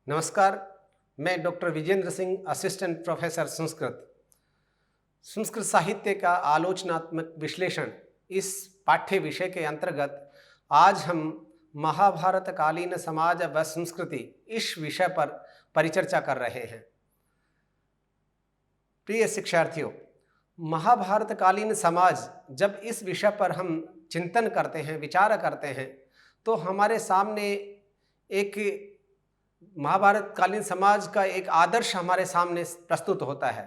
नमस्कार। मैं doctor Vijendra Singh, assistant professor Sanskrit. Sanskrit साहित्य का आलोचनात्मक विश्लेषण इस पाठ्य विषय के अंतर्गत आज हम महाभारत कालीन समाज व संस्कृति इस विषय पर परिचर्चा कर रहे हैं। प्रिय शिक्षार्थियों, महाभारत कालीन समाज जब इस विषय पर हम चिंतन करते हैं, विचार करते हैं, तो हमारे सामने एक महाभारत कालीन समाज का एक आदर्श हमारे सामने प्रस्तुत होता है।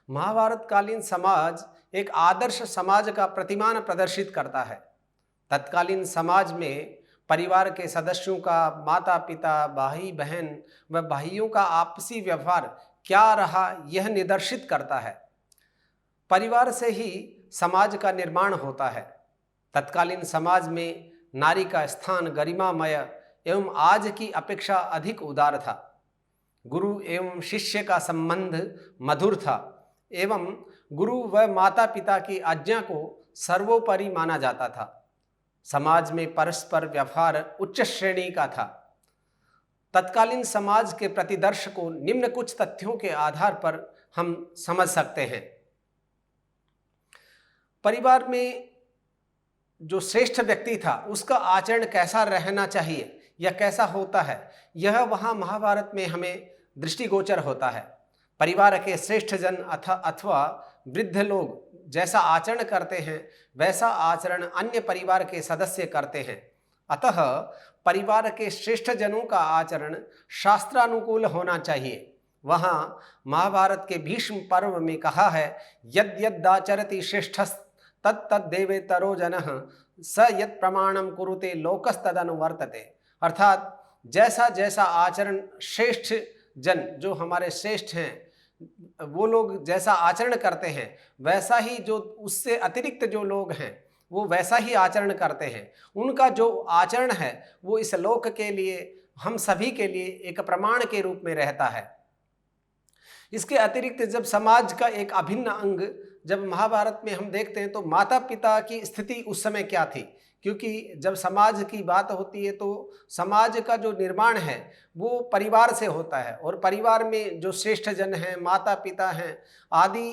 महाभारत कालीन समाज एक आदर्श समाज का प्रतिमान प्रदर्शित करता है। तत्कालीन समाज में परिवार के सदस्यों का, माता पिता, भाई बहन व भाइयों का आपसी व्यवहार क्या रहा, यह निर्देशित करता है। परिवार से ही समाज का निर्माण होता है। तत्कालीन समाज में नारी का स्थान गरिमामय एवं आज की अपेक्षा अधिक उदार था। गुरु एवं शिष्य का संबंध मधुर था एवं गुरु व माता पिता की आज्ञा को सर्वोपरि माना जाता था। समाज में परस्पर व्यवहार उच्च श्रेणी का था। तत्कालीन समाज के प्रतिदर्श को निम्न कुछ तथ्यों के आधार पर हम समझ सकते हैं। परिवार में जो श्रेष्ठ व्यक्ति था उसका आचरण कैसा रहना चाहिए या कैसा होता है, यह वहाँ महाभारत में हमें दृष्टिगोचर होता है। परिवार के श्रेष्ठ जन अथवा वृद्ध लोग जैसा आचरण करते हैं वैसा आचरण अन्य परिवार के सदस्य करते हैं। अतः परिवार के श्रेष्ठ जनों का आचरण शास्त्रानुकूल होना चाहिए। वहाँ महाभारत के भीष्म पर्व में कहा है, यद यदाचरति श्रेष्ठस् तत्तद देवेतरो जनः स यत् प्रमाणम कुरुते लोकस्तदनुवर्तते। अर्थात जैसा जैसा आचरण श्रेष्ठ जन, जो हमारे श्रेष्ठ हैं, वो लोग जैसा आचरण करते हैं वैसा ही जो उससे अतिरिक्त जो लोग हैं वो वैसा ही आचरण करते हैं। उनका जो आचरण है वो इस लोक के लिए, हम सभी के लिए एक प्रमाण के रूप में रहता है। इसके अतिरिक्त जब समाज का एक अभिन्न अंग, जब महाभारत में हम देखते हैं तो माता पिता की स्थिति उस समय क्या थी, क्योंकि जब समाज की बात होती है तो समाज का जो निर्माण है वो परिवार से होता है और परिवार में जो श्रेष्ठ जन हैं, माता पिता हैं आदि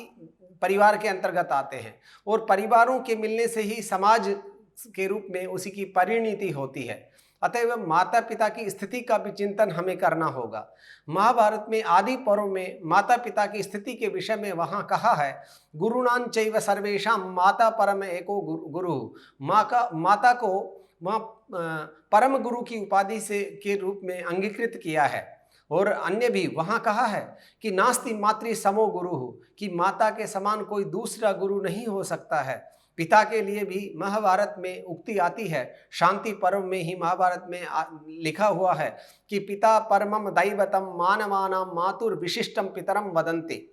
परिवार के अंतर्गत आते हैं और परिवारों के मिलने से ही समाज के रूप में उसी की परिणति होती है। अतएव माता पिता की स्थिति का भी चिंतन हमें करना होगा। महाभारत में आदि पर्व में माता पिता की स्थिति के विषय में वहाँ कहा है, गुरुणां चैव सर्वेषां माता परम एको गुरु। माता को वहाँ परम गुरु की उपाधि से के रूप में अंगीकृत किया है। और अन्य भी वहाँ कहा है कि नास्ति मातृ समो गुरु, कि माता के समान कोई दूसरा गुरु नहीं हो सकता है। पिता के लिए भी महाभारत में उक्ति आती है, शांति पर्व में ही महाभारत में लिखा हुआ है कि पिता परमम दैवतम मानवानां मातुर विशिष्टम पितरम वदन्ति।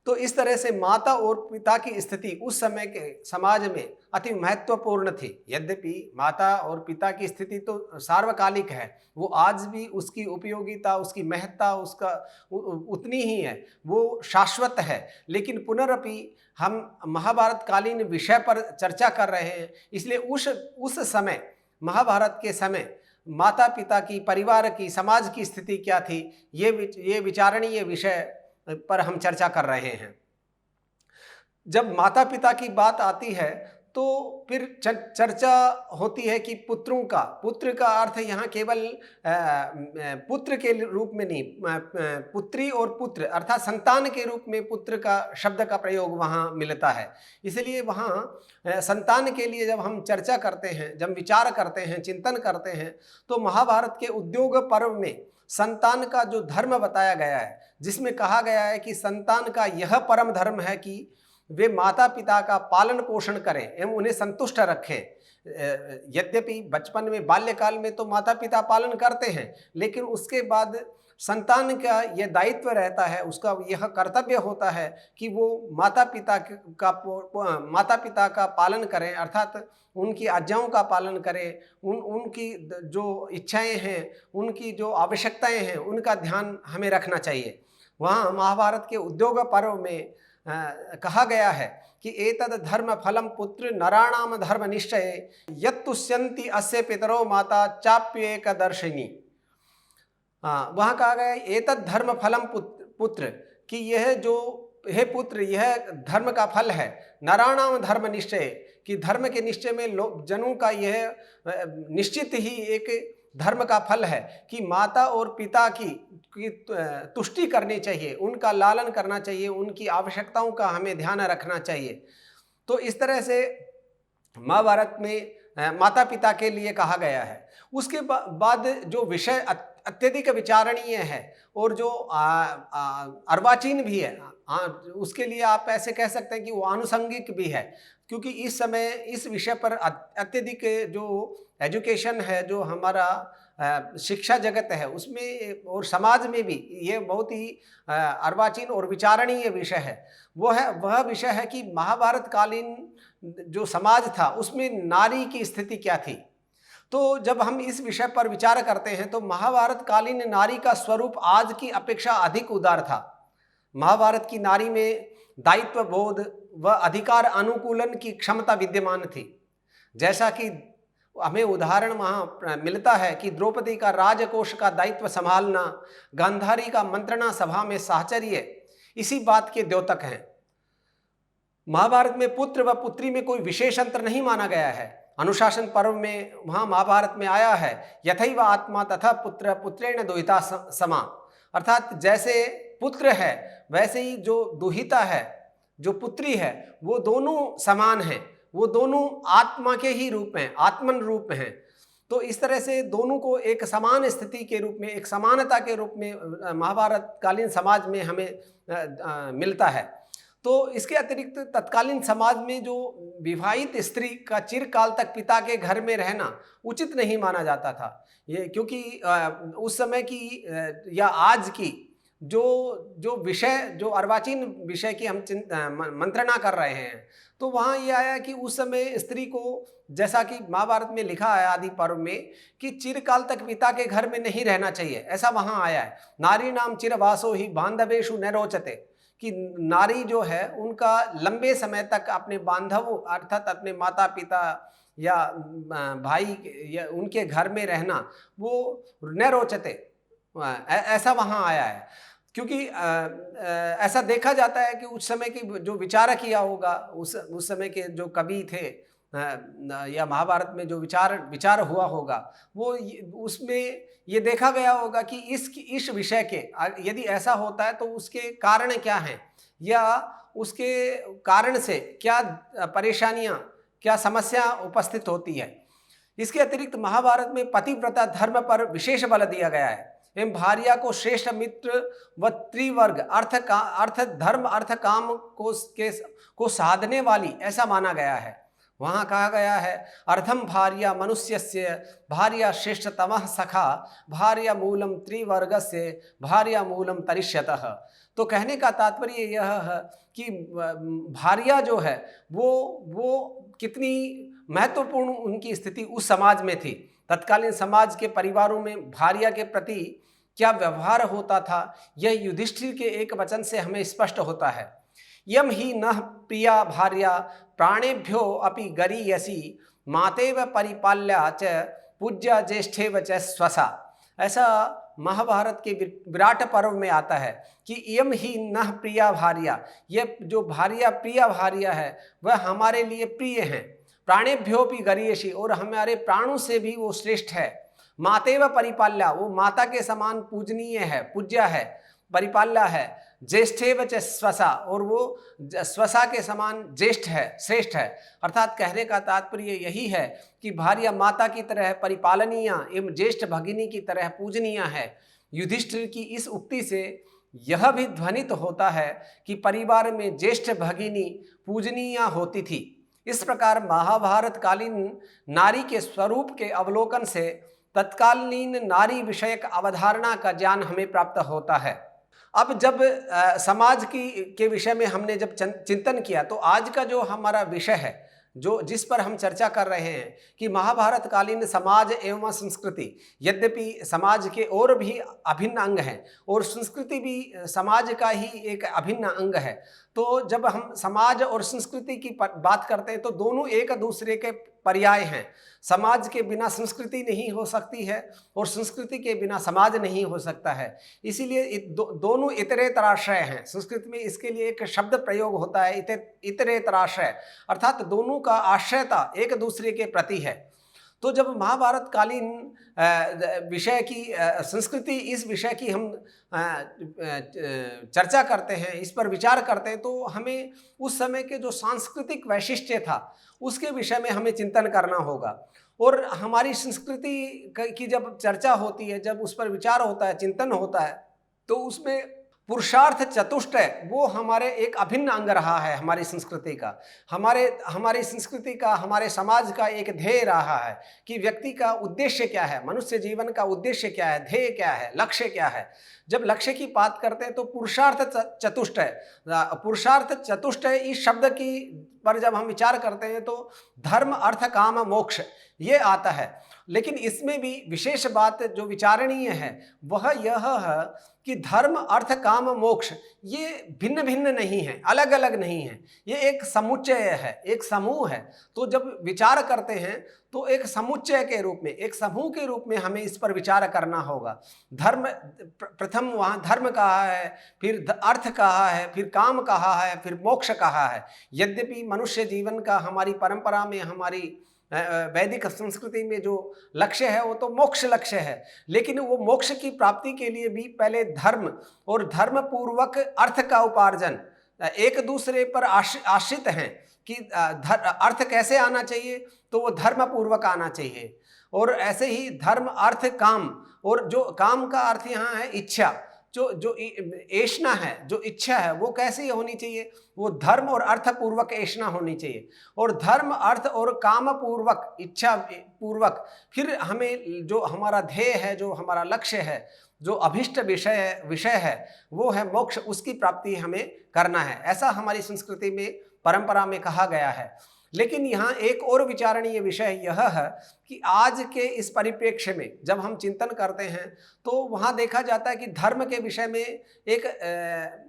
तो इस तरह से माता और पिता की स्थिति उस समय के समाज में अति महत्वपूर्ण थी। यद्यपि माता और पिता की स्थिति तो सार्वकालिक है, वो आज भी उसकी उपयोगिता, उसकी महत्ता उसका उतनी ही है, वो शाश्वत है। लेकिन पुनरपि हम महाभारत कालीन विषय पर चर्चा कर रहे हैं, इसलिए उस समय, महाभारत के समय माता पिता की, परिवार की, समाज की स्थिति क्या थी, ये विचारणीय विषय पर हम चर्चा कर रहे हैं। जब माता पिता की बात आती है तो फिर चर्चा होती है कि पुत्र का अर्थ यहाँ केवल पुत्र के रूप में नहीं, पुत्री और पुत्र अर्थात संतान के रूप में पुत्र का शब्द का प्रयोग वहाँ मिलता है। इसलिए वहाँ संतान के लिए जब हम चर्चा करते हैं, जब विचार करते हैं, चिंतन करते हैं, तो महाभारत के उद्योग पर्व में संतान का जो धर्म बताया गया है, जिसमें कहा गया है कि संतान का यह परम धर्म है कि वे माता पिता का पालन पोषण करें एवं उन्हें संतुष्ट रखें। यद्यपि बचपन में, बाल्यकाल में तो माता पिता पालन करते हैं, लेकिन उसके बाद संतान का यह दायित्व रहता है, उसका यह कर्तव्य होता है कि वो माता पिता का पालन करें, अर्थात उनकी आज्ञाओं का पालन करें, उनकी जो इच्छाएं हैं, उनकी जो आवश्यकताएं हैं, उनका ध्यान हमें रखना चाहिए। वहाँ महाभारत के उद्योग पर्व में कहा गया है कि एतद धर्म फलम पुत्र नराणाम धर्म निश्चय यत् तुष्यन्ति अस्य पितरो माता चाप्येक दर्शिनी। वहाँ कहा गया एतत् धर्म फलम पुत्र, कि यह जो हे पुत्र यह धर्म का फल है। नराणाम धर्म निश्चय, कि धर्म के निश्चय में लोग जनों का यह निश्चित ही एक धर्म का फल है कि माता और पिता की तुष्टि करनी चाहिए, उनका लालन करना चाहिए, उनकी आवश्यकताओं का हमें ध्यान रखना चाहिए। तो इस तरह से महाभारत में माता पिता के लिए कहा गया है। उसके बाद जो विषय अत्यधिक विचारणीय है और जो अर्वाचीन भी है, उसके लिए आप ऐसे कह सकते हैं कि वो आनुषंगिक भी है, क्योंकि इस समय इस विषय पर अत्यधिक जो एजुकेशन है, जो हमारा शिक्षा जगत है उसमें और समाज में भी ये बहुत ही अर्वाचीन और विचारणीय विषय है। वह विषय है कि महाभारत कालीन जो समाज था उसमें नारी की स्थिति क्या थी। तो जब हम इस विषय पर विचार करते हैं तो महाभारत कालीन नारी का स्वरूप आज की अपेक्षा अधिक उदार था। महाभारत की नारी में दायित्व बोध व अधिकार अनुकूलन की क्षमता विद्यमान थी। जैसा कि हमें उदाहरण वहाँ मिलता है कि द्रौपदी का राजकोष का दायित्व संभालना, गांधारी का मंत्रणा सभा में साहचर्य, इसी बात के द्योतक हैं। महाभारत में पुत्र व पुत्री में कोई विशेष अंतर नहीं माना गया है। अनुशासन पर्व में वहाँ महाभारत में आया है यथैव आत्मा तथा पुत्र पुत्रेण दुहिता समा, अर्थात जैसे पुत्र है वैसे ही जो दुहिता है, जो पुत्री है, वो दोनों समान हैं, वो दोनों आत्मा के ही रूप हैं, आत्मन रूप हैं। तो इस तरह से दोनों को एक समान स्थिति के रूप में, एक समानता के रूप में महाभारत कालीन समाज में हमें मिलता है। तो इसके अतिरिक्त तत्कालीन समाज में जो विवाहित स्त्री का चिरकाल तक पिता के घर में रहना उचित नहीं माना जाता था। ये क्योंकि उस समय की या आज की जो विषय, जो अर्वाचीन विषय की हम मंत्रणा कर रहे हैं, तो वहाँ ये आया कि उस समय स्त्री को, जैसा कि महाभारत में लिखा है आदि पर्व में, कि चिरकाल तक पिता के घर में नहीं रहना चाहिए, ऐसा वहाँ आया है। नारी नाम चिरवासो ही बांधवेशु न रोचते, कि नारी जो है उनका लंबे समय तक अपने बांधव अर्थात अपने माता पिता या भाई या उनके घर में रहना वो न रोचते, ऐसा वहाँ आया है। क्योंकि ऐसा देखा जाता है कि उस समय की जो विचारक किया होगा, उस समय के जो कवि थे या महाभारत में जो विचार हुआ होगा, वो उसमें ये देखा गया होगा कि इस विषय के यदि ऐसा होता है तो उसके कारण क्या हैं, या उसके कारण से क्या परेशानियां, क्या समस्या उपस्थित होती है। इसके अतिरिक्त महाभारत में पतिव्रता धर्म पर विशेष बल दिया गया है एवं भार्या को श्रेष्ठ मित्र व त्रिवर्ग अर्थ धर्म अर्थ काम को साधने वाली ऐसा माना गया है। वहाँ कहा गया है अर्धम भार्या मनुष्यस्य भार्या श्रेष्ठतमः सखा भार्या मूलम त्रिवर्गस्य भार्या मूलम तरिष्यतः। तो कहने का तात्पर्य यह है कि भार्या जो है वो कितनी महत्वपूर्ण उनकी स्थिति उस समाज में थी। तत्कालीन समाज के परिवारों में भार्या के प्रति क्या व्यवहार होता था, यह युधिष्ठिर के एक वचन से हमें स्पष्ट होता है। यम ही नः प्रिया भार्या प्राणेभ्यो अपि गरीयसी मातेव परिपाल्या च पूज्या ज्येष्ठेव च स्वसा। ऐसा महाभारत के विराट पर्व में आता है कि यम ही नः प्रिया भार्या, यह जो भार्या प्रिया भार्या है वह हमारे लिए प्रिय हैं। प्राणेभ्योपि गरीयसी, और हमारे प्राणों से भी वो श्रेष्ठ है। मातेव परिपाल्या, वो माता के समान पूजनीय है, पूज्या है, परिपाल्या है। ज्येष्ठेव च स्वसा, और वो स्वसा के समान ज्येष्ठ है, श्रेष्ठ है। अर्थात कहने का तात्पर्य यही है कि भार्या माता की तरह परिपालनीय एवं ज्येष्ठ भगिनी की तरह पूजनीय है। युधिष्ठिर की इस उक्ति से यह भी ध्वनित होता है कि परिवार में ज्येष्ठ भगिनी पूजनीय होती थी। इस प्रकार महाभारत कालीन नारी के स्वरूप के अवलोकन से तत्कालीन नारी विषयक अवधारणा का ज्ञान हमें प्राप्त होता है। अब जब समाज के विषय में हमने जब चिंतन किया, तो आज का जो हमारा विषय है, जिस पर हम चर्चा कर रहे हैं कि महाभारत कालीन समाज एवं संस्कृति, यद्यपि समाज के और भी अभिन्न अंग हैं और संस्कृति भी समाज का ही एक अभिन्न अंग है, तो जब हम समाज और संस्कृति की बात करते हैं तो दोनों एक दूसरे के पर्याय हैं। समाज के बिना संस्कृति नहीं हो सकती है और संस्कृति के बिना समाज नहीं हो सकता है। इसीलिए दोनों इतरेतराश्रय हैं। संस्कृत में इसके लिए एक शब्द प्रयोग होता है, इतरेतराश्रय, अर्थात दोनों का आश्रयता एक दूसरे के प्रति है। तो जब महाभारत कालीन विषय की संस्कृति, इस विषय की हम चर्चा करते हैं, इस पर विचार करते हैं, तो हमें उस समय के जो सांस्कृतिक वैशिष्ट्य था उसके विषय में हमें चिंतन करना होगा। और हमारी संस्कृति की जब चर्चा होती है, जब उस पर विचार होता है, चिंतन होता है, तो उसमें पुरुषार्थ चतुष्टय वो हमारे एक अभिन्न अंग रहा है हमारी संस्कृति का। हमारी संस्कृति का, हमारे समाज का एक ध्येय रहा है कि व्यक्ति का उद्देश्य क्या है, मनुष्य जीवन का उद्देश्य क्या है, ध्येय क्या है, लक्ष्य क्या है। जब लक्ष्य की बात करते हैं तो पुरुषार्थ चतुष्टय इस शब्द की पर जब हम विचार करते हैं तो धर्म अर्थ काम मोक्ष ये आता है। लेकिन इसमें भी विशेष बात जो विचारणीय है वह यह है कि धर्म अर्थ काम मोक्ष ये भिन्न भिन्न नहीं है, अलग अलग नहीं है, ये एक समुच्चय है, एक समूह है। तो जब विचार करते हैं तो एक समुच्चय के रूप में, एक समूह के रूप में हमें इस पर विचार करना होगा। धर्म प्रथम वहाँ धर्म कहा है, फिर अर्थ कहा है, फिर काम कहा है, फिर मोक्ष कहा है। यद्यपि मनुष्य जीवन का हमारी परंपरा में, हमारी वैदिक संस्कृति में जो लक्ष्य है वो तो मोक्ष लक्ष्य है, लेकिन वो मोक्ष की प्राप्ति के लिए भी पहले धर्म और धर्म पूर्वक अर्थ का उपार्जन एक दूसरे पर आश्रित हैं कि अर्थ कैसे आना चाहिए, तो वो धर्म पूर्वक आना चाहिए। और ऐसे ही धर्म अर्थ काम, और जो काम का अर्थ यहाँ है इच्छा, जो ऐष्णा है, जो इच्छा है वो कैसी होनी चाहिए, वो धर्म और अर्थ पूर्वक ऐष्णा होनी चाहिए। और धर्म अर्थ और काम पूर्वक, इच्छा पूर्वक फिर हमें जो हमारा ध्येय है, जो हमारा लक्ष्य है, जो अभिष्ट विषय है वो है मोक्ष, उसकी प्राप्ति हमें करना है। ऐसा हमारी संस्कृति में, परंपरा में कहा गया है। लेकिन यहाँ एक और विचारणीय विषय यह है कि आज के इस परिप्रेक्ष्य में जब हम चिंतन करते हैं तो वहाँ देखा जाता है कि धर्म के विषय में एक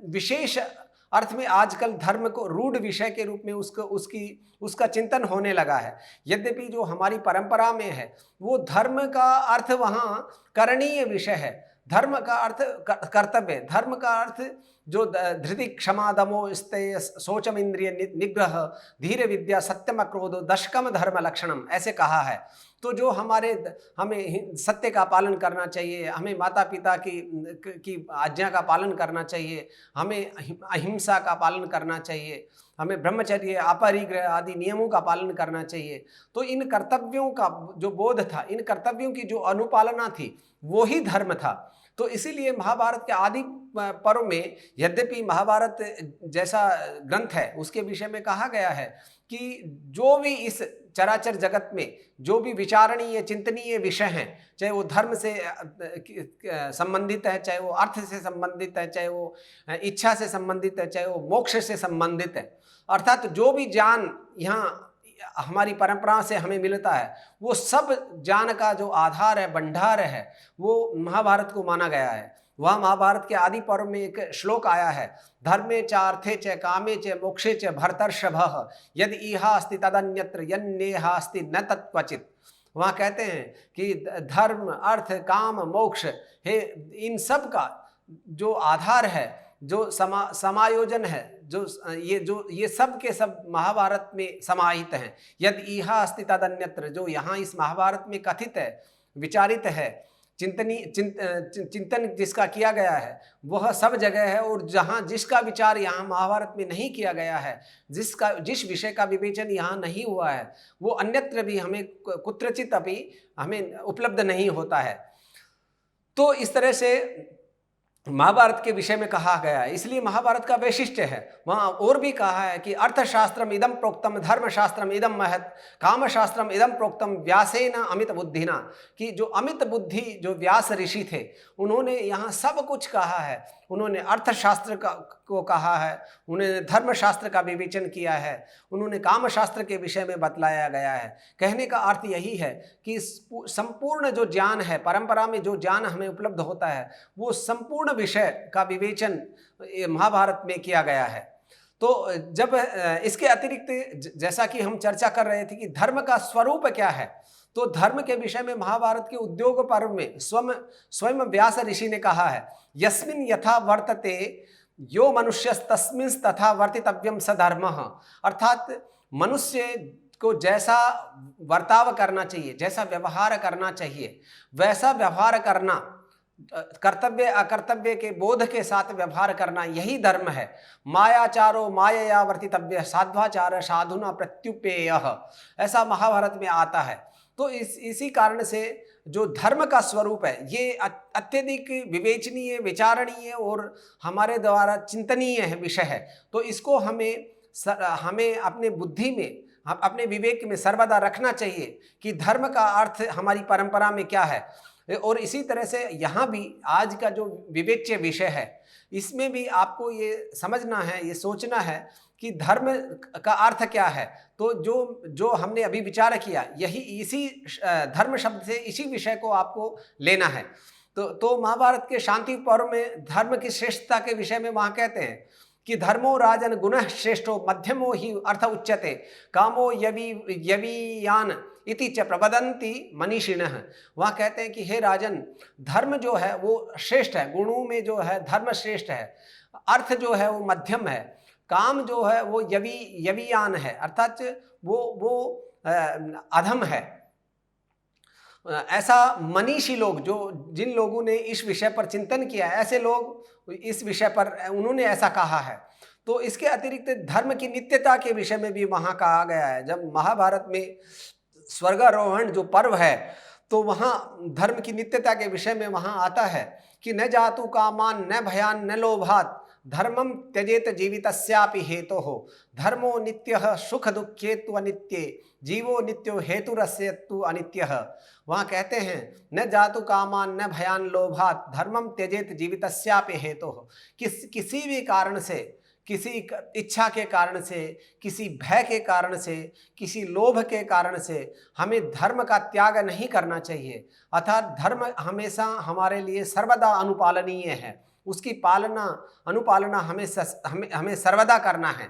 विशेष अर्थ में आजकल धर्म को रूढ़ विषय के रूप में उसका चिंतन होने लगा है। यद्यपि जो हमारी परंपरा में है वो धर्म का अर्थ वहाँ करणीय विषय है, धर्म का अर्थ कर्तव्य, धर्म का अर्थ जो धृति क्षमा दमो स्तेय शौचम इंद्रिय निग्रह धीर विद्या सत्यम क्रोधो दशकम धर्म लक्षणम ऐसे कहा है। तो जो हमें सत्य का पालन करना चाहिए, हमें माता पिता की आज्ञा का पालन करना चाहिए, हमें अहिंसा का पालन करना चाहिए, हमें ब्रह्मचर्य अपरिग्रह आदि नियमों का पालन करना चाहिए। तो इन कर्तव्यों का जो बोध था, इन कर्तव्यों की जो अनुपालना थी वो ही धर्म था। तो इसीलिए महाभारत के आदि पर्व में, यद्यपि महाभारत जैसा ग्रंथ है उसके विषय में कहा गया है कि जो भी इस चराचर जगत में जो भी विचारणीय चिंतनीय विषय हैं, चाहे वो धर्म से संबंधित है, चाहे वो अर्थ से संबंधित है, चाहे वो इच्छा से संबंधित है, चाहे वो मोक्ष से संबंधित है, अर्थात जो भी ज्ञान यहाँ हमारी परंपरा से हमें मिलता है वो सब ज्ञान का जो आधार है, भंडार है, वो महाभारत को माना गया है। वह महाभारत के आदि पर्व में एक श्लोक आया है, धर्मे च अर्थे च कामे च मोक्षे च भर्तर्षभः यदि इहा अस्ति तदन्यत्र यन्नेहा अस्ति न तत्क्वचित्। वहाँ कहते हैं कि धर्म अर्थ काम मोक्ष है, इन सब का जो आधार है, जो समायोजन है, जो ये सब के सब महाभारत में समाहित हैं। यदि इहा अस्ति तदन्यत्र, जो यहाँ इस महाभारत में कथित है, विचारित है, चिंतन जिसका किया गया है वह सब जगह है। और जहाँ जिसका विचार यहाँ महाभारत में नहीं किया गया है, जिस विषय का विवेचन यहाँ नहीं हुआ है, वो अन्यत्र भी हमें कुत्रचित अभी हमें उपलब्ध नहीं होता है। तो इस तरह से महाभारत के विषय में कहा गया है, इसलिए महाभारत का वैशिष्ट्य है। वहाँ और भी कहा है कि अर्थशास्त्रम इदम प्रोक्तम धर्मशास्त्रम इदम महत् कामशास्त्रम इदम प्रोक्तम व्यासेन अमित बुद्धिना, कि जो अमित बुद्धि जो व्यास ऋषि थे उन्होंने यहाँ सब कुछ कहा है। उन्होंने अर्थशास्त्र को कहा है, उन्होंने धर्मशास्त्र का विवेचन किया है, उन्होंने कामशास्त्र के विषय में बतलाया गया है। कहने का अर्थ यही है कि संपूर्ण जो ज्ञान है, परंपरा में जो ज्ञान हमें उपलब्ध होता है, वो संपूर्ण विषय का विवेचन महाभारत में किया गया है। तो जब इसके अतिरिक्त जैसा कि हम चर्चा कर रहे थे कि धर्म का स्वरूप क्या है, तो धर्म के विषय में महाभारत के उद्योग पर्व में स्वयं व्यास ऋषि ने कहा है, यस्मिन् यथा वर्तते यो मनुष्य तस्मिन् तथा वर्तितव्यम स धर्मः। अर्थात मनुष्य को जैसा वर्ताव करना चाहिए, जैसा व्यवहार करना चाहिए, वैसा व्यवहार करना, कर्तव्य अकर्तव्य के बोध के साथ व्यवहार करना, यही धर्म है। मायाचारो मायया वर्तितव्य साध्वाचार साधुना प्रत्युपेय, ऐसा महाभारत में आता है। तो इसी कारण से जो धर्म का स्वरूप है ये अत्यधिक विवेचनीय, विचारणीय और हमारे द्वारा चिंतनीय है विषय है। तो इसको हमें अपने बुद्धि में, अपने विवेक में सर्वदा रखना चाहिए कि धर्म का अर्थ हमारी परंपरा में क्या है। और इसी तरह से यहाँ भी आज का जो विवेच्य विषय है, इसमें भी आपको ये समझना है, ये सोचना है कि धर्म का अर्थ क्या है। तो जो हमने अभी विचार किया, यही इसी धर्म शब्द से इसी विषय को आपको लेना है। तो महाभारत के शांति पर्व में धर्म की श्रेष्ठता के विषय में वहाँ कहते हैं कि धर्मो राजन गुणः श्रेष्ठो मध्यमो ही अर्थ उच्यते कामो यवीयान इति च प्रवदन्ति मनीषिणः। वहाँ कहते हैं कि हे राजन, धर्म जो है वो श्रेष्ठ है, गुणों में जो है धर्म श्रेष्ठ है, अर्थ जो है वो मध्यम है, काम जो है वो यवीयान है, अर्थात वो अधम है। ऐसा मनीषी लोग, जिन लोगों ने इस विषय पर चिंतन किया है, ऐसे लोग इस विषय पर उन्होंने ऐसा कहा है। तो इसके अतिरिक्त धर्म की नित्यता के विषय में भी वहाँ कहा गया है। जब महाभारत में स्वर्गारोहण जो पर्व है, तो वहाँ धर्म की नित्यता के विषय में वहाँ आता है कि न जातु कामान न भयान न लोभात धर्मम त्यजेत जीवितस्यापि हेतोः धर्मो नित्यः सुख दुःखेतु अनित्ये जीवो नित्यो हेतुरस्यतु अनित्यः। वहाँ कहते हैं न जातु कामान न भयान लोभात धर्मम त्यजेत जीवितस्यापि हेतोः। किसी भी कारण से, किसी इच्छा के कारण से, किसी भय के कारण से, किसी लोभ के कारण से हमें धर्म का त्याग नहीं करना चाहिए। अर्थात धर्म हमेशा हमारे लिए सर्वदा अनुपालनीय है, उसकी पालना अनुपालना हमें सर्वदा करना है।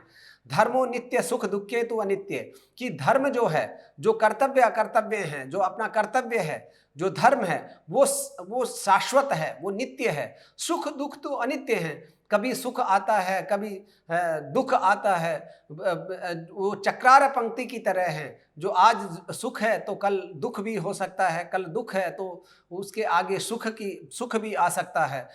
धर्मो नित्य सुख दुखे तो अनित्य, कि धर्म जो है, जो कर्तव्य अकर्तव्य हैं, जो अपना कर्तव्य है, जो धर्म है वो शाश्वत है, वो नित्य है। सुख दुख तो अनित्य हैं, कभी सुख आता है, कभी दुख आता है, वो चक्रार पंक्ति की तरह है। जो आज सुख है तो कल दुख भी हो सकता है, कल दुख है तो उसके आगे सुख भी आ सकता है।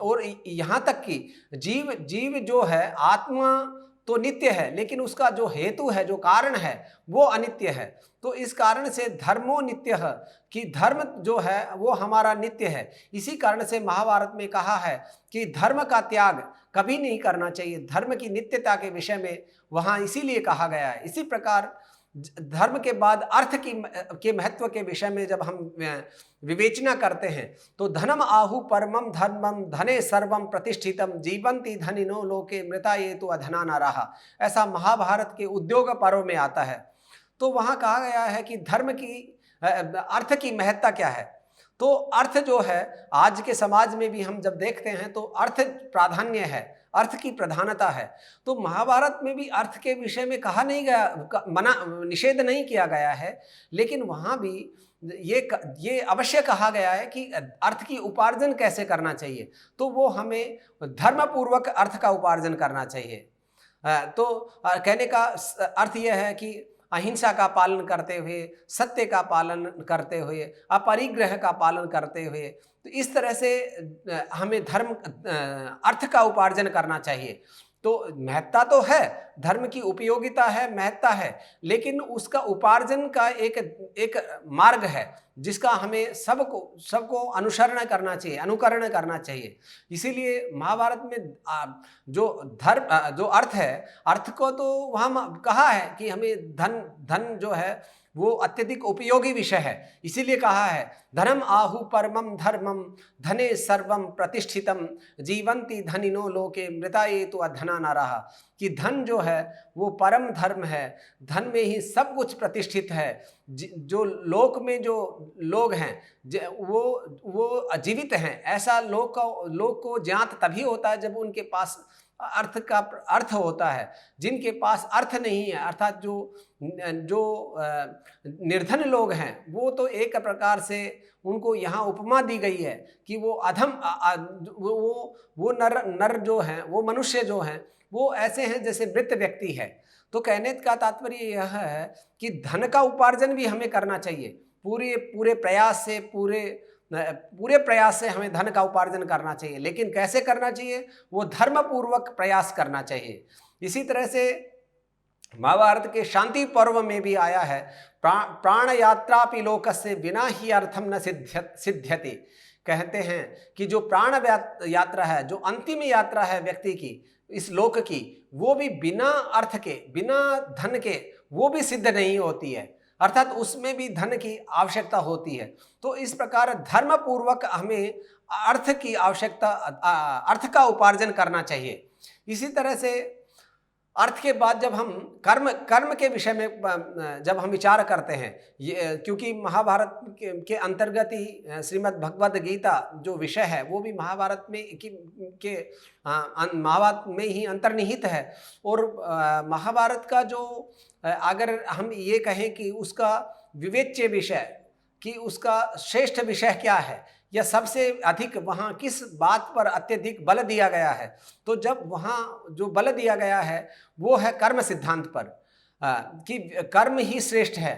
और यहाँ तक कि जीव जो है, आत्मा तो नित्य है, लेकिन उसका जो हेतु है, जो कारण है, वो अनित्य है। तो इस कारण से धर्मो नित्य है, कि धर्म जो है वो हमारा नित्य है। इसी कारण से महाभारत में कहा है कि धर्म का त्याग कभी नहीं करना चाहिए। धर्म की नित्यता के विषय में वहाँ इसीलिए कहा गया है। इसी प्रकार धर्म के बाद अर्थ के महत्व के विषय में जब हम विवेचना करते हैं, तो धनम आहु परमम धर्मम धने सर्वम प्रतिष्ठितम जीवंती धनिनो लोके मृता ये तो अधना न रहा, ऐसा महाभारत के उद्योग पर्व में आता है। तो वहाँ कहा गया है कि धर्म की अर्थ की महत्ता क्या है। तो अर्थ जो है आज के समाज में भी हम जब देखते हैं तो अर्थ प्राधान्य है, अर्थ की प्रधानता है। तो महाभारत में भी अर्थ के विषय में कहा नहीं गया, निषेध नहीं किया गया है, लेकिन वहाँ भी ये अवश्य कहा गया है कि अर्थ की उपार्जन कैसे करना चाहिए। तो वो हमें धर्मपूर्वक अर्थ का उपार्जन करना चाहिए। तो कहने का अर्थ यह है कि अहिंसा का पालन करते हुए, सत्य का पालन करते हुए, अपरिग्रह का पालन करते हुए, तो इस तरह से हमें अर्थ का उपार्जन करना चाहिए। तो महत्ता तो है, धर्म की उपयोगिता है, महत्ता है, लेकिन उसका उपार्जन का एक मार्ग है जिसका हमें सबको अनुसरण करना चाहिए, अनुकरण करना चाहिए। इसीलिए महाभारत में जो अर्थ है, अर्थ को तो वहाँ कहा है कि हमें धन जो है वो अत्यधिक उपयोगी विषय है। इसीलिए कहा है धनम आहु परमम धर्मम धने सर्वम प्रतिष्ठितम जीवंती धनिनो लोके मृता ये तो अधना न रहा, कि धन जो है वो परम धर्म है, धन में ही सब कुछ प्रतिष्ठित है। जो लोक में जो लोग हैं वो जीवित हैं। ऐसा लोक को ज्ञात तभी होता है जब उनके पास अर्थ का अर्थ होता है। जिनके पास अर्थ नहीं है, अर्थात जो जो निर्धन लोग हैं, वो तो एक प्रकार से उनको यहाँ उपमा दी गई है कि वो अधम वो नर जो हैं, वो मनुष्य जो हैं, वो ऐसे हैं जैसे मृत व्यक्ति है। तो कहने का तात्पर्य यह है कि धन का उपार्जन भी हमें करना चाहिए, पूरे पूरे प्रयास से पूरे प्रयास से हमें धन का उपार्जन करना चाहिए। लेकिन कैसे करना चाहिए? वो धर्म पूर्वक प्रयास करना चाहिए। इसी तरह से महाभारत के शांति पर्व में भी आया है, प्राण यात्रापि लोकस्य विना ही अर्थम न सिद्ध्यति। कहते हैं कि जो प्राण यात्रा है, जो अंतिम यात्रा है व्यक्ति की इस लोक की, वो भी बिना अर्थ के, बिना धन के वो भी सिद्ध नहीं होती है, अर्थात उसमें भी धन की आवश्यकता होती है। तो इस प्रकार धर्म पूर्वक हमें अर्थ की आवश्यकता, अर्थ का उपार्जन करना चाहिए। इसी तरह से अर्थ के बाद जब हम कर्म के विषय में जब हम विचार करते हैं, ये क्योंकि महाभारत के अंतर्गत ही श्रीमद् भगवद गीता जो विषय है वो भी महाभारत में ही अंतर्निहित है। और महाभारत का जो अगर हम ये कहें कि उसका विवेच्य विषय, कि उसका श्रेष्ठ विषय क्या है या सबसे अधिक वहाँ किस बात पर अत्यधिक बल दिया गया है, तो जब वहाँ जो बल दिया गया है वो है कर्म सिद्धांत पर, कि कर्म ही श्रेष्ठ है।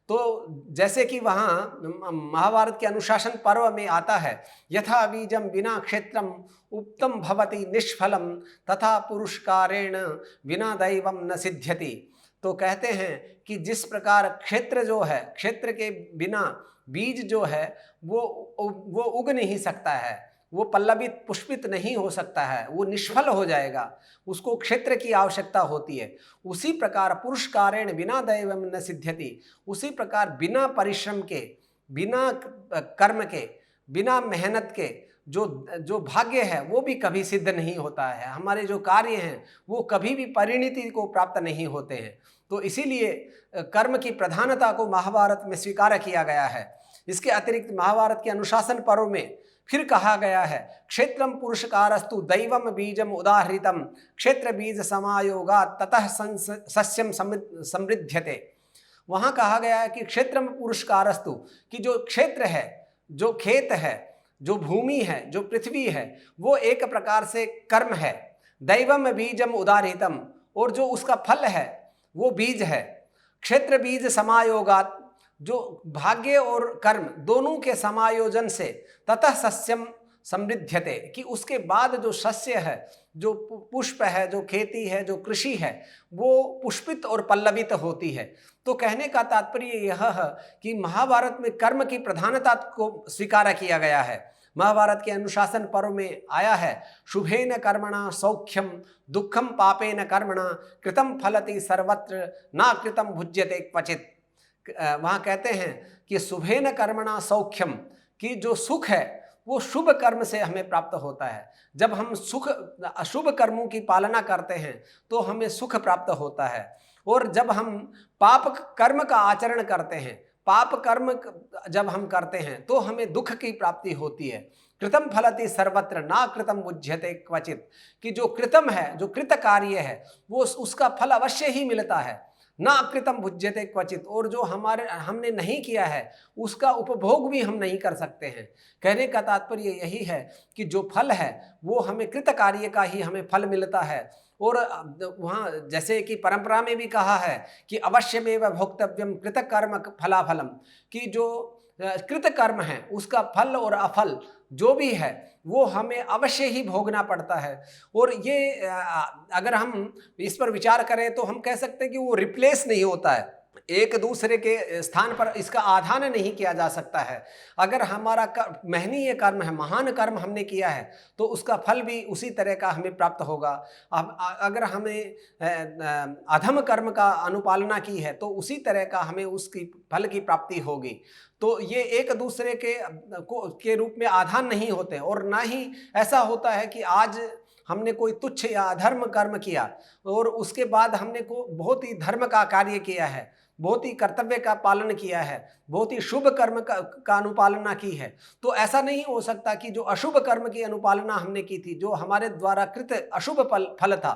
तो जैसे कि वहाँ महाभारत के अनुशासन पर्व में आता है, यथा बीजम विना क्षेत्रम उपतम भवति निष्फलम तथा पुरुषकारेण विना दैवम न सिद्ध्यति। तो कहते हैं कि जिस प्रकार क्षेत्र जो है, क्षेत्र के बिना बीज जो है वो उग नहीं सकता है, वो पल्लवित पुष्पित नहीं हो सकता है, वो निष्फल हो जाएगा, उसको क्षेत्र की आवश्यकता होती है। उसी प्रकार पुरुषकारेण विना दैवम न सिद्ध्यति, उसी प्रकार बिना परिश्रम के, बिना कर्म के, बिना मेहनत के जो भाग्य है वो भी कभी सिद्ध नहीं होता है। हमारे जो कार्य हैं वो कभी भी परिणति को प्राप्त नहीं होते हैं। तो इसीलिए कर्म की प्रधानता को महाभारत में स्वीकार किया गया है। इसके अतिरिक्त महाभारत के अनुशासन पर्व में फिर कहा गया है, क्षेत्रम पुरुषकारस्तु दैवम बीजम उदाहृतम क्षेत्र बीज समायोगा ततः सस्यम समृद्ध्यते। वहाँ कहा गया है कि क्षेत्रम पुरुषकारस्तु, कि जो क्षेत्र है, जो खेत है, जो भूमि है, जो पृथ्वी है, वो एक प्रकार से कर्म है। दैवम बीजम उदाहृतम, और जो उसका फल है वो बीज है। क्षेत्र बीज समायोगात, जो भाग्य और कर्म दोनों के समायोजन से ततः सस्यम समृद्ध्यते, कि उसके बाद जो सस्य है, जो पुष्प है, जो खेती है, जो कृषि है, वो पुष्पित और पल्लवित होती है। तो कहने का तात्पर्य यह है कि महाभारत में कर्म की प्रधानता को स्वीकार किया गया है। महाभारत के अनुशासन पर्व में आया है, शुभेन कर्मणा सौख्यम दुखम पापेन कर्मणा कृतम फलति सर्वत्र ना कृतम भुज्यते क्वचित। वहाँ कहते हैं कि शुभेन कर्मणा सौख्यम, कि जो सुख है वो शुभ कर्म से हमें प्राप्त होता है। जब हम अशुभ कर्मों की पालना करते हैं तो हमें सुख प्राप्त होता है। और जब हम पाप कर्म का आचरण करते हैं, पाप कर्म जब हम करते हैं तो हमें दुख की प्राप्ति होती है। कृतम फलति सर्वत्र ना कृतम बुध्यते क्वचित, कि जो कृतम है, जो कृत कार्य है, वो उसका फल अवश्य ही मिलता है। ना कृतम भुज्यते क्वचित, और जो हमने नहीं किया है उसका उपभोग भी हम नहीं कर सकते हैं। कहने का तात्पर्य यही है कि जो फल है वो हमें कृत कार्य का ही हमें फल मिलता है। और वहाँ जैसे कि परंपरा में भी कहा है कि अवश्यमेव भोक्तव्यम कृत कर्म फलाफलम, कि जो कृत कर्म है उसका फल और अफल जो भी है वो हमें अवश्य ही भोगना पड़ता है। और ये अगर हम इस पर विचार करें तो हम कह सकते हैं कि वो रिप्लेस नहीं होता है, एक दूसरे के स्थान पर इसका आधान नहीं किया जा सकता है। अगर हमारा महनीय कर्म है, महान कर्म हमने किया है, तो उसका फल भी उसी तरह का हमें प्राप्त होगा। अब अगर हमें अधम कर्म का अनुपालना की है तो उसी तरह का हमें उसकी फल की प्राप्ति होगी। तो ये एक दूसरे के रूप में आधान नहीं होते। और ना ही ऐसा होता है कि आज हमने कोई तुच्छ या अधर्म कर्म किया और उसके बाद हमने को बहुत ही धर्म का कार्य किया है, बहुत ही कर्तव्य का पालन किया है, बहुत ही शुभ कर्म का अनुपालना की है, तो ऐसा नहीं हो सकता कि जो अशुभ कर्म की अनुपालना हमने की थी, जो हमारे द्वारा कृत अशुभ फल था,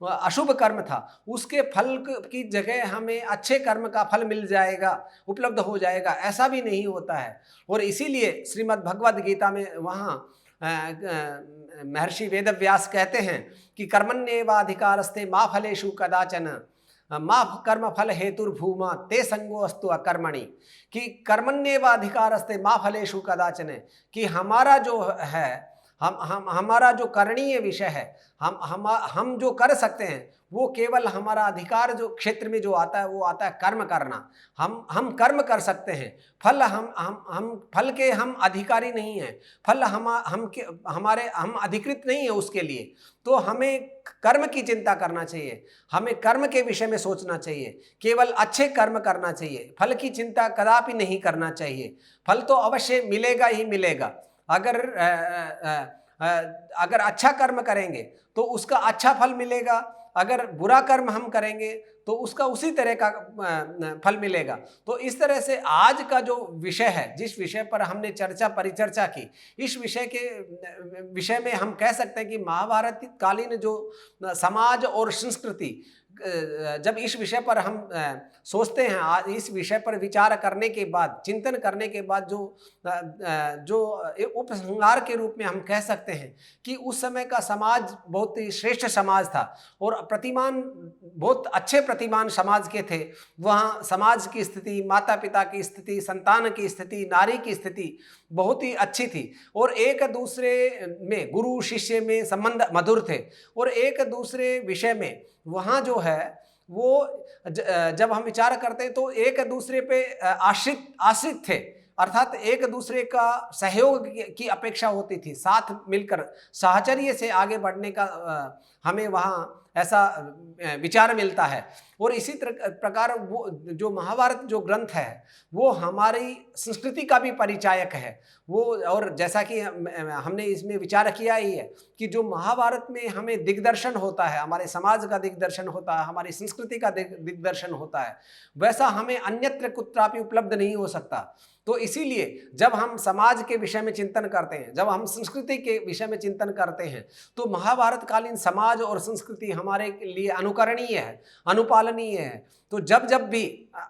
अशुभ कर्म था, उसके फल की जगह हमें अच्छे कर्म का फल मिल जाएगा, उपलब्ध हो जाएगा, ऐसा भी नहीं होता है। और इसीलिए श्रीमद् भगवद गीता में वहाँ महर्षि वेदव्यास कहते हैं कि कर्मण्येवाधिकारस्ते मा फलेषु कदाचन मा कर्म फल हेतुर्भूमा ते संगो अस्तु अकर्मणि, कि कर्मण्येवाधिकारस्ते मा फलेषु कदाचन, कि हमारा जो है, हमारा जो करणीय विषय है, हम जो कर सकते हैं, वो केवल हमारा अधिकार जो क्षेत्र में जो आता है वो आता है कर्म करना। हम कर्म कर सकते हैं, फल हम फल के हम अधिकारी नहीं हैं, फल हम अधिकृत नहीं है उसके लिए। तो हमें कर्म की चिंता करना चाहिए, हमें कर्म के विषय में सोचना चाहिए, केवल अच्छे कर्म करना चाहिए, फल की चिंता कदापि नहीं करना चाहिए। फल तो अवश्य मिलेगा ही मिलेगा। अगर अच्छा कर्म करेंगे तो उसका अच्छा फल मिलेगा, अगर बुरा कर्म हम करेंगे तो उसका उसी तरह का फल मिलेगा। तो इस तरह से आज का जो विषय है, जिस विषय पर हमने परिचर्चा की, इस विषय में हम कह सकते हैं कि महाभारत कालीन जो समाज और संस्कृति, जब इस विषय पर हम सोचते हैं, आज इस विषय पर विचार करने के बाद, चिंतन करने के बाद जो उपसंहार के रूप में हम कह सकते हैं कि उस समय का समाज बहुत ही श्रेष्ठ समाज था और बहुत अच्छे प्रतिमान समाज के थे। वहाँ समाज की स्थिति, माता पिता की स्थिति, संतान की स्थिति, नारी की स्थिति बहुत ही अच्छी थी और एक दूसरे में, गुरु शिष्य में संबंध मधुर थे और एक दूसरे विषय में वहाँ जो है वो जब हम विचार करते हैं तो एक दूसरे पे आश्रित थे, अर्थात एक दूसरे का सहयोग की अपेक्षा होती थी, साथ मिलकर साहचर्य से आगे बढ़ने का हमें वहाँ ऐसा विचार मिलता है। और इसी प्रकार वो जो महाभारत जो ग्रंथ है वो हमारी संस्कृति का भी परिचायक है वो। और जैसा कि हमने इसमें विचार किया ही है कि जो महाभारत में हमें दिग्दर्शन होता है, हमारे समाज का दिग्दर्शन होता है, हमारी संस्कृति का दिग्दर्शन होता है, वैसा हमें अन्यत्र कुत्रापि उपलब्ध नहीं हो सकता। तो इसीलिए जब हम समाज के विषय में चिंतन करते हैं, जब हम संस्कृति के विषय में चिंतन करते हैं, तो महाभारत कालीन समाज और संस्कृति हमारे लिए अनुकरणीय है, अनुपालनीय है। तो जब भी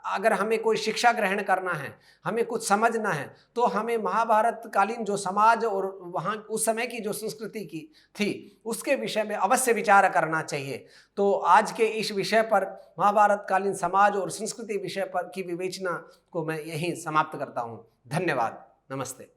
अगर हमें कोई शिक्षा ग्रहण करना है, हमें कुछ समझना है, तो हमें महाभारत कालीन जो समाज और वहाँ उस समय की जो संस्कृति की थी उसके विषय में अवश्य विचार करना चाहिए। तो आज के इस विषय पर, महाभारत कालीन समाज और संस्कृति विषय पर की विवेचना को मैं यहीं समाप्त करता हूँ। धन्यवाद। नमस्ते।